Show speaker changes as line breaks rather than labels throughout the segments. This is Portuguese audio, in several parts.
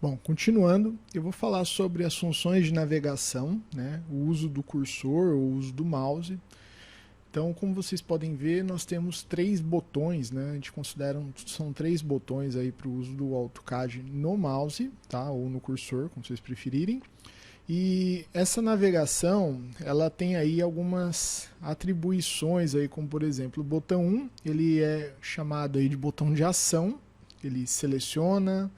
Bom, continuando, eu vou falar sobre as funções de navegação, né, o uso do cursor, o uso do mouse. Então, como vocês podem ver, nós temos três botões, né, a gente considera são três botões aí para o uso do AutoCAD no mouse, tá, ou no cursor, como vocês preferirem. E essa navegação, ela tem aí algumas atribuições aí, como por exemplo, o botão 1, ele é chamado aí de botão de ação, ele seleciona,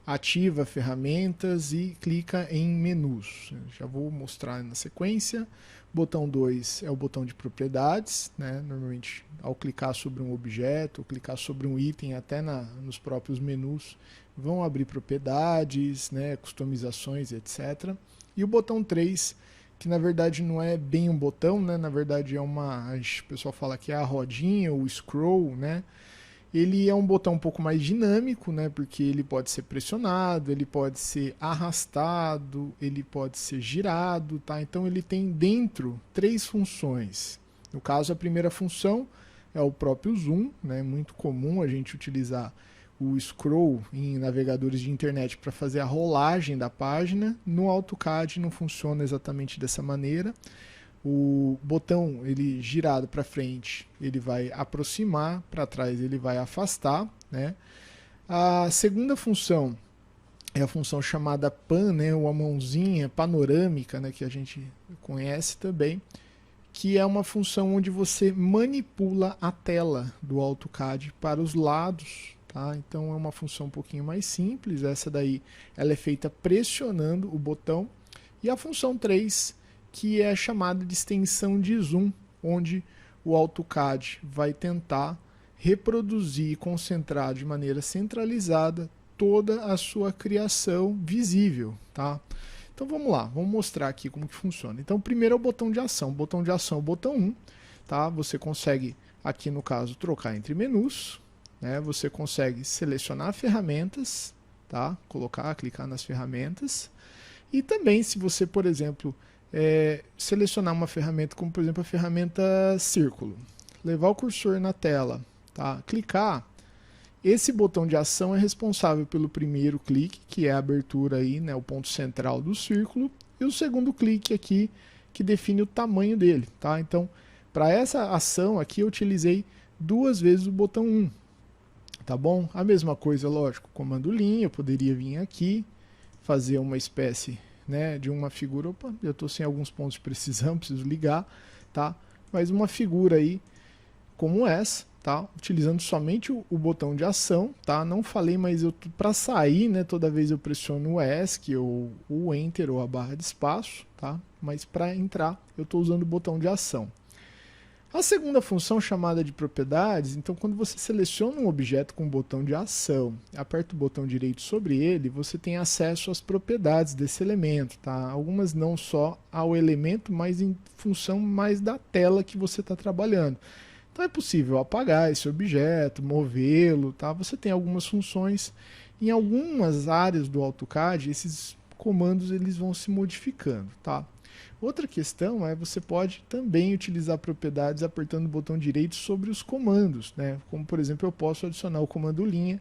ativa ferramentas e clica em menus. Já vou mostrar na sequência. Botão 2 é o botão de propriedades, né? Normalmente ao clicar sobre um objeto, ou clicar sobre um item, até nos próprios menus, vão abrir propriedades, né? Customizações, etc. E o botão 3, que na verdade não é bem um botão, né? Na verdade é o pessoal fala que é a rodinha, o scroll, né? Ele é um botão um pouco mais dinâmico, né, porque ele pode ser pressionado, ele pode ser arrastado, ele pode ser girado, tá? Então ele tem dentro três funções. No caso, a primeira função é o próprio zoom, né? Muito comum a gente utilizar o scroll em navegadores de internet para fazer a rolagem da página. No AutoCAD não funciona exatamente dessa maneira. O botão, ele girado para frente, ele vai aproximar, para trás ele vai afastar, né? A segunda função é a função chamada pan, né, ou a mãozinha panorâmica, né, que a gente conhece também, que é uma função onde você manipula a tela do AutoCAD para os lados, tá? Então é uma função um pouquinho mais simples, essa daí ela é feita pressionando o botão. E a função 3, que é chamada de extensão de zoom, onde o AutoCAD vai tentar reproduzir e concentrar de maneira centralizada toda a sua criação visível, tá? Então vamos lá, vamos mostrar aqui como que funciona. Então primeiro é o botão de ação. O botão de ação é o botão 1, tá? Você consegue aqui no caso trocar entre menus, né? Você consegue selecionar ferramentas, tá? Clicar nas ferramentas. E também se você, por exemplo, selecionar uma ferramenta como por exemplo a ferramenta círculo, levar o cursor na tela, tá? Clicar, esse botão de ação é responsável pelo primeiro clique, que é a abertura aí, né, o ponto central do círculo, e o segundo clique aqui, que define o tamanho dele, tá? Então, para essa ação aqui eu utilizei duas vezes o botão 1, tá bom? A mesma coisa, lógico, comando linha, eu poderia vir aqui, fazer uma espécie, né, de uma figura, opa, eu estou sem alguns pontos de precisão, preciso ligar, tá? Mas uma figura aí como essa, tá? Utilizando somente o botão de ação, tá? Não falei, mas para sair, né, toda vez eu pressiono o ESC ou o Enter ou a barra de espaço, tá? Mas para entrar eu estou usando o botão de ação. A segunda função, chamada de propriedades, então quando você seleciona um objeto com o botão de ação, aperta o botão direito sobre ele, você tem acesso às propriedades desse elemento, tá? Algumas não só ao elemento, mas em função mais da tela que você está trabalhando. Então é possível apagar esse objeto, movê-lo, tá? Você tem algumas funções. Em algumas áreas do AutoCAD, esses comandos eles vão se modificando, tá? Outra questão é você pode também utilizar propriedades apertando o botão direito sobre os comandos, né? Como por exemplo eu posso adicionar o comando linha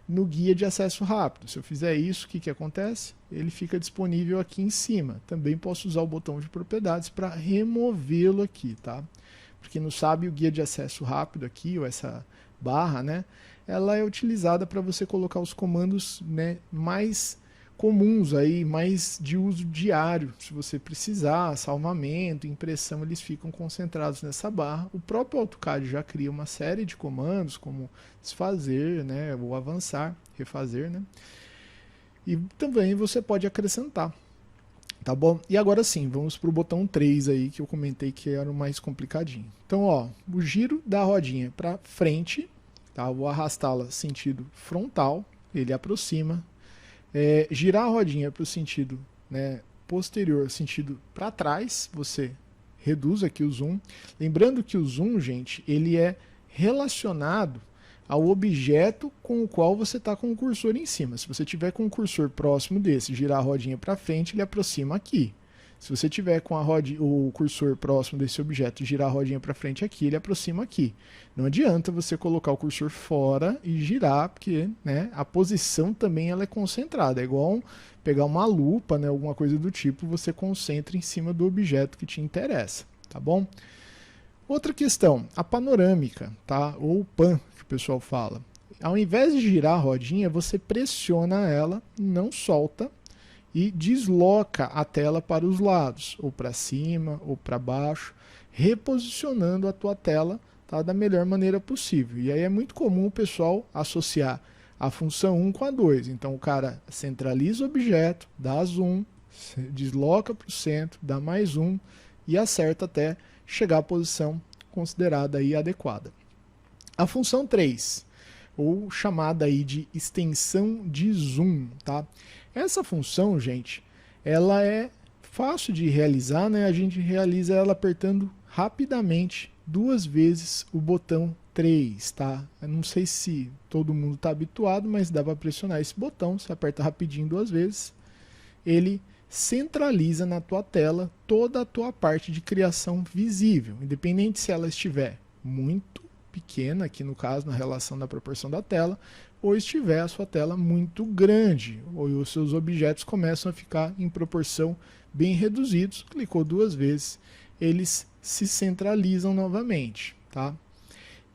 no guia de acesso rápido. Se eu fizer isso, o que acontece? Ele fica disponível aqui em cima. Também posso usar o botão de propriedades para removê-lo aqui, tá? Porque não sabe, o guia de acesso rápido aqui, ou essa barra, né? Ela é utilizada para você colocar os comandos, né, mais comuns aí, mais de uso diário. Se você precisar, salvamento, impressão, eles ficam concentrados nessa barra. O próprio AutoCAD já cria uma série de comandos, como desfazer, né, ou avançar, refazer, né? E também você pode acrescentar, tá bom? E agora sim, vamos para o botão 3 aí, que eu comentei que era o mais complicadinho. Então, ó, o giro da rodinha para frente, tá? Vou arrastá-la sentido frontal, ele aproxima. Girar a rodinha para o sentido, né, posterior, sentido para trás, você reduz aqui o zoom. Lembrando que o zoom, gente, ele é relacionado ao objeto com o qual você está com o cursor em cima. Se você tiver com o cursor próximo desse, girar a rodinha para frente, ele aproxima aqui. Se você tiver com o cursor próximo desse objeto e girar a rodinha para frente aqui, ele aproxima aqui. Não adianta você colocar o cursor fora e girar, porque, né, a posição também ela é concentrada. É igual pegar uma lupa, né, alguma coisa do tipo, você concentra em cima do objeto que te interessa, tá bom? Outra questão, a panorâmica, tá? Ou pan, que o pessoal fala. Ao invés de girar a rodinha, você pressiona ela, não solta, e desloca a tela para os lados, ou para cima, ou para baixo, reposicionando a tua tela, tá, da melhor maneira possível. E aí é muito comum o pessoal associar a função 1 com a 2. Então o cara centraliza o objeto, dá zoom, desloca para o centro, dá mais zoom e acerta até chegar à posição considerada aí adequada. A função 3, ou chamada aí de extensão de zoom, tá? Essa função, gente, ela é fácil de realizar, né? A gente realiza ela apertando rapidamente 2 vezes o botão 3, tá? Eu não sei se todo mundo está habituado, mas dá para pressionar esse botão, você aperta rapidinho 2 vezes, ele centraliza na tua tela toda a tua parte de criação visível, independente se ela estiver muito pequena, aqui no caso, na relação da proporção da tela, ou estiver a sua tela muito grande, ou os seus objetos começam a ficar em proporção bem reduzidos. Clicou 2 vezes, eles se centralizam novamente, tá?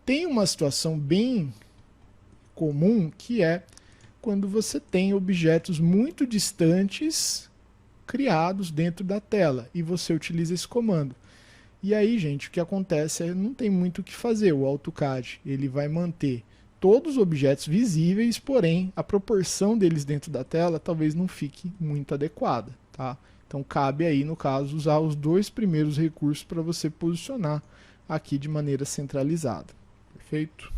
Tem uma situação bem comum que é quando você tem objetos muito distantes criados dentro da tela e você utiliza esse comando. E aí, gente, o que acontece é não tem muito o que fazer. O AutoCAD ele vai manter todos os objetos visíveis, porém a proporção deles dentro da tela talvez não fique muito adequada, tá? Então cabe aí, no caso, usar os 2 primeiros recursos para você posicionar aqui de maneira centralizada. Perfeito?